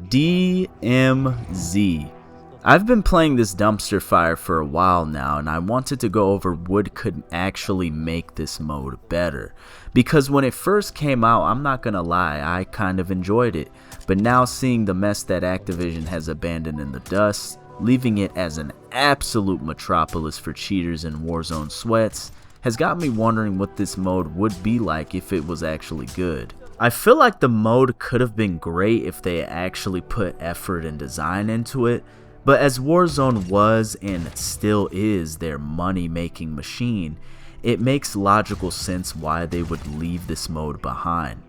DMZ. I've been playing this dumpster fire for a while now, and I wanted to go over what could actually make this mode better. Because when it first came out, I'm not gonna lie, I kind of enjoyed it. But now seeing the mess that Activision has abandoned in the dust, leaving it as an absolute metropolis for cheaters and Warzone sweats, has got me wondering what this mode would be like if it was actually good. I feel like the mode could have been great if they actually put effort and design into it, but as Warzone was and still is their money-making machine, it makes logical sense why they would leave this mode behind.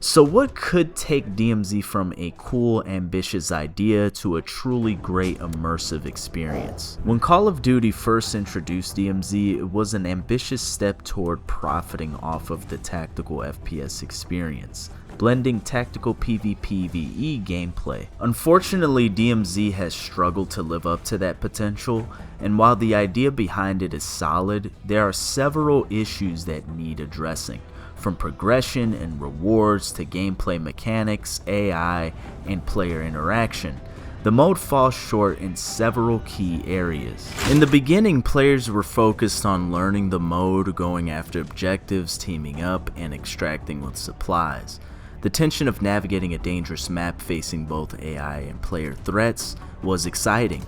So what could take DMZ from a cool, ambitious idea to a truly great immersive experience? When Call of Duty first introduced DMZ, it was an ambitious step toward profiting off of the tactical FPS experience, blending tactical PvPvE gameplay. Unfortunately, DMZ has struggled to live up to that potential, and while the idea behind it is solid, there are several issues that need addressing. From progression and rewards to gameplay mechanics, AI, and player interaction, the mode falls short in several key areas. In the beginning, players were focused on learning the mode, going after objectives, teaming up, and extracting with supplies. The tension of navigating a dangerous map facing both AI and player threats was exciting,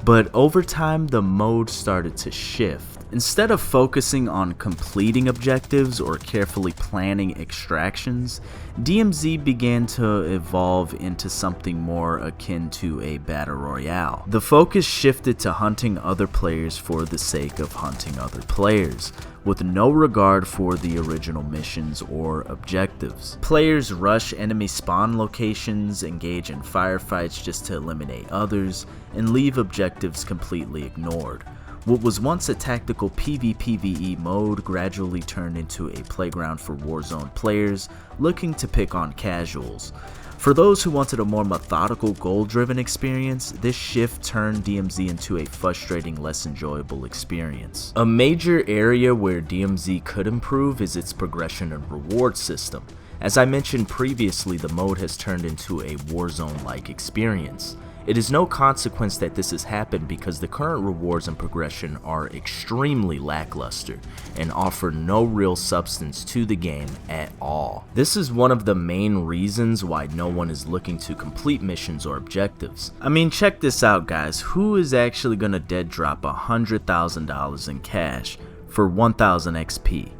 but over time the mode started to shift. Instead of focusing on completing objectives or carefully planning extractions, DMZ began to evolve into something more akin to a battle royale. The focus shifted to hunting other players for the sake of hunting other players, with no regard for the original missions or objectives. Players rush enemy spawn locations, engage in firefights just to eliminate others, and leave objectives completely ignored. What was once a tactical PvPvE mode gradually turned into a playground for Warzone players looking to pick on casuals. For those who wanted a more methodical, goal-driven experience, this shift turned DMZ into a frustrating, less enjoyable experience. A major area where DMZ could improve is its progression and reward system. As I mentioned previously, the mode has turned into a Warzone-like experience. It is no consequence that this has happened because the current rewards and progression are extremely lackluster and offer no real substance to the game at all. This is one of the main reasons why no one is looking to complete missions or objectives. I mean, check this out guys, who is actually gonna dead drop $100,000 in cash for 1000 XP?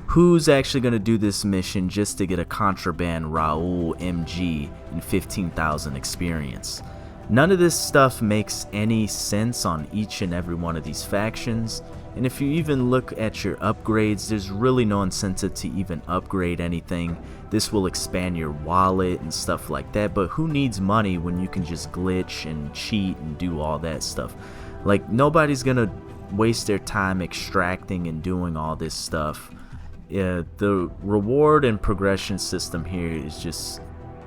Who's actually gonna do this mission just to get a contraband Raul MG and 15,000 experience? None of this stuff makes any sense on each and every one of these factions, and if you even look at your upgrades, there's really no incentive to even upgrade anything. This will expand your wallet and stuff like that, but who needs money when you can just glitch and cheat and do all that stuff? Like, nobody's gonna waste their time extracting and doing all this stuff. The reward and progression system here is just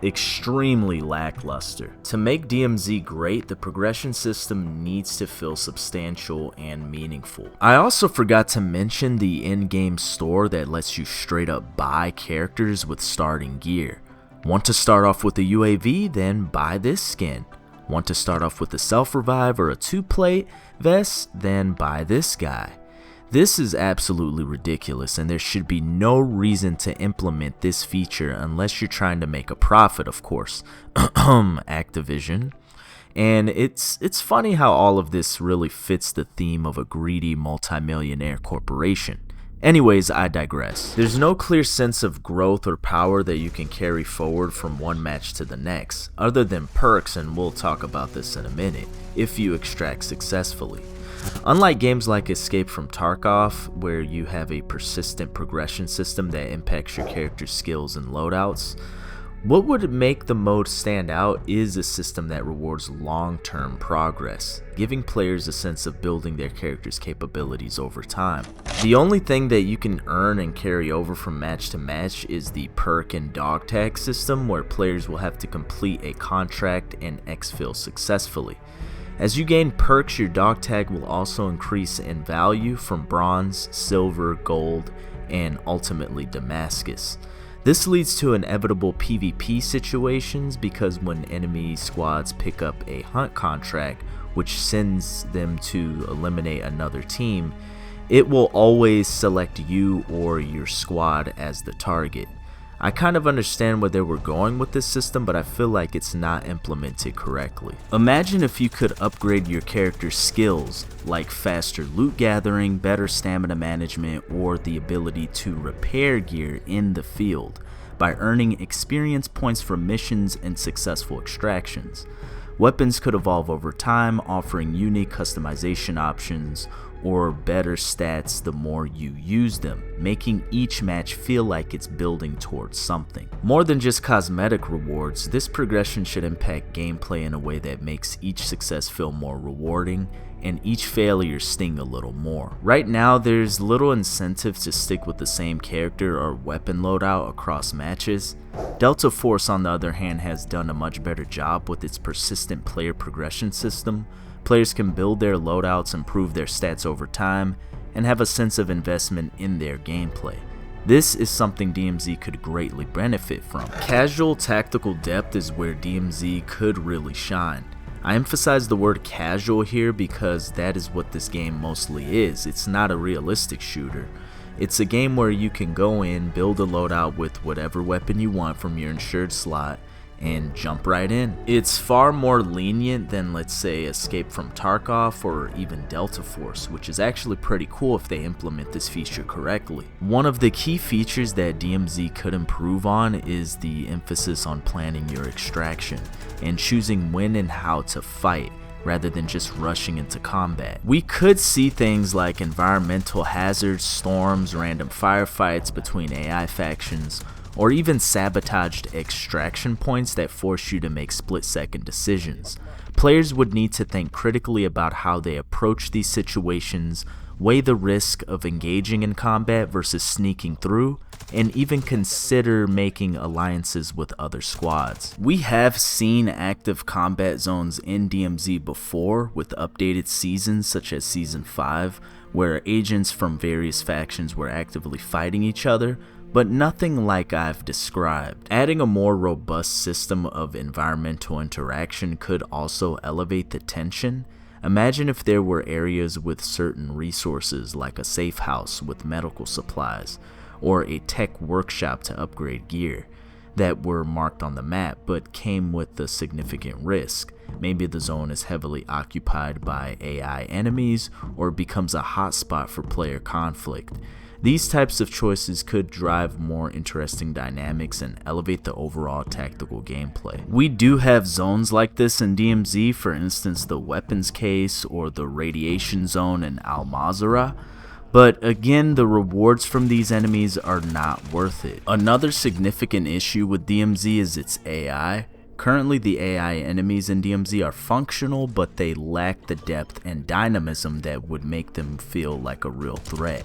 extremely lackluster. To make DMZ great, the progression system needs to feel substantial and meaningful. I also forgot to mention the in-game store that lets you straight up buy characters with starting gear. Want to start off with a UAV? Then buy this skin. Want to start off with a self-revive or a 2-plate vest? Then buy this guy. This is absolutely ridiculous, and there should be no reason to implement this feature unless you're trying to make a profit, of course. Activision. And it's funny how all of this really fits the theme of a greedy multimillionaire corporation. Anyways, I digress. There's no clear sense of growth or power that you can carry forward from one match to the next, other than perks, and we'll talk about this in a minute, if you extract successfully. Unlike games like Escape from Tarkov, where you have a persistent progression system that impacts your character's skills and loadouts, what would make the mode stand out is a system that rewards long-term progress, giving players a sense of building their character's capabilities over time. The only thing that you can earn and carry over from match to match is the perk and dog tag system, where players will have to complete a contract and exfil successfully. As you gain perks, your dog tag will also increase in value from bronze, silver, gold, and ultimately Damascus. This leads to inevitable PvP situations because when enemy squads pick up a hunt contract, which sends them to eliminate another team, it will always select you or your squad as the target. I kind of understand where they were going with this system, but I feel like it's not implemented correctly. Imagine if you could upgrade your character's skills, like faster loot gathering, better stamina management, or the ability to repair gear in the field by earning experience points from missions and successful extractions. Weapons could evolve over time, offering unique customization options or better stats the more you use them, making each match feel like it's building towards something. More than just cosmetic rewards, this progression should impact gameplay in a way that makes each success feel more rewarding and each failure sting a little more. Right now, there's little incentive to stick with the same character or weapon loadout across matches. Delta Force, on the other hand, has done a much better job with its persistent player progression system. Players can build their loadouts, improve their stats over time, and have a sense of investment in their gameplay. This is something DMZ could greatly benefit from. Casual tactical depth is where DMZ could really shine. I emphasize the word casual here because that is what this game mostly is. It's not a realistic shooter. It's a game where you can go in, build a loadout with whatever weapon you want from your insured slot, and jump right in. It's far more lenient than, let's say, Escape from Tarkov or even Delta Force, which is actually pretty cool if they implement this feature correctly. One of the key features that DMZ could improve on is the emphasis on planning your extraction and choosing when and how to fight, rather than just rushing into combat. We could see things like environmental hazards, storms, random firefights between AI factions, or even sabotaged extraction points that force you to make split-second decisions. Players would need to think critically about how they approach these situations, weigh the risk of engaging in combat versus sneaking through, and even consider making alliances with other squads. We have seen active combat zones in DMZ before with updated seasons such as Season 5, where agents from various factions were actively fighting each other, but nothing like I've described. Adding a more robust system of environmental interaction could also elevate the tension. Imagine if there were areas with certain resources like a safe house with medical supplies, or a tech workshop to upgrade gear, that were marked on the map but came with a significant risk. Maybe the zone is heavily occupied by AI enemies or becomes a hotspot for player conflict. These types of choices could drive more interesting dynamics and elevate the overall tactical gameplay. We do have zones like this in DMZ, for instance the weapons case or the radiation zone in Al Mazrah, but again, the rewards from these enemies are not worth it. Another significant issue with DMZ is its AI. Currently, the AI enemies in DMZ are functional, but they lack the depth and dynamism that would make them feel like a real threat.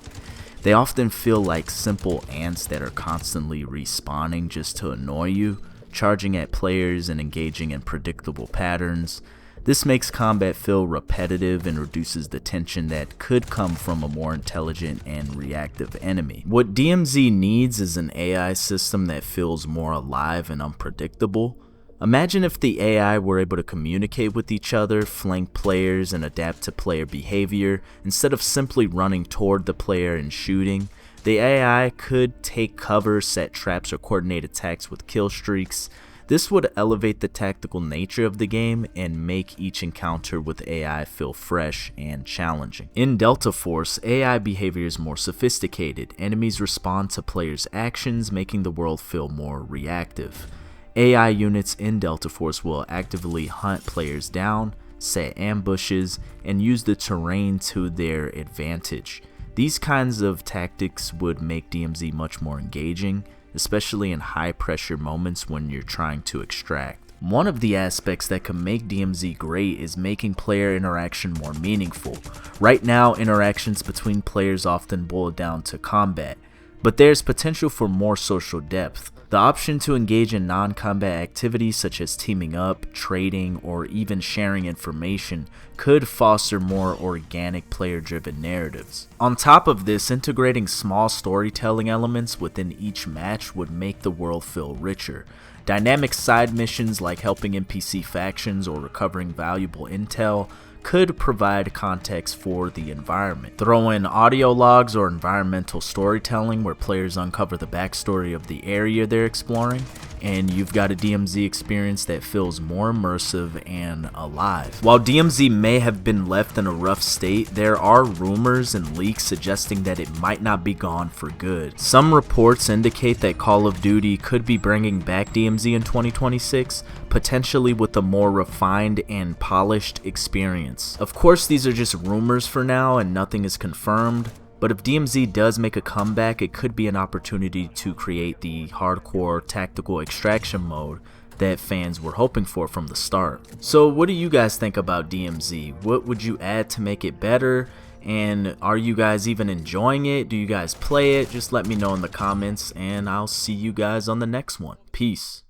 They often feel like simple ants that are constantly respawning just to annoy you, charging at players and engaging in predictable patterns. This makes combat feel repetitive and reduces the tension that could come from a more intelligent and reactive enemy. What DMZ needs is an AI system that feels more alive and unpredictable. Imagine if the AI were able to communicate with each other, flank players, and adapt to player behavior instead of simply running toward the player and shooting. The AI could take cover, set traps, or coordinate attacks with kill streaks. This would elevate the tactical nature of the game and make each encounter with AI feel fresh and challenging. In Delta Force, AI behavior is more sophisticated. Enemies respond to players' actions, making the world feel more reactive. AI units in Delta Force will actively hunt players down, set ambushes, and use the terrain to their advantage. These kinds of tactics would make DMZ much more engaging, especially in high pressure moments when you're trying to extract. One of the aspects that can make DMZ great is making player interaction more meaningful. Right now, interactions between players often boil down to combat, but there's potential for more social depth. The option to engage in non-combat activities such as teaming up, trading, or even sharing information could foster more organic player-driven narratives. On top of this, integrating small storytelling elements within each match would make the world feel richer. Dynamic side missions like helping NPC factions or recovering valuable intel could provide context for the environment. Throw in audio logs or environmental storytelling where players uncover the backstory of the area they're exploring, and you've got a DMZ experience that feels more immersive and alive. While DMZ may have been left in a rough state, there are rumors and leaks suggesting that it might not be gone for good. Some reports indicate that Call of Duty could be bringing back DMZ in 2026, potentially with a more refined and polished experience. Of course, these are just rumors for now and nothing is confirmed, but if DMZ does make a comeback, it could be an opportunity to create the hardcore tactical extraction mode that fans were hoping for from the start. So what do you guys think about DMZ? What would you add to make it better? And are you guys even enjoying it? Do you guys play it? Just let me know in the comments, and I'll see you guys on the next one. Peace.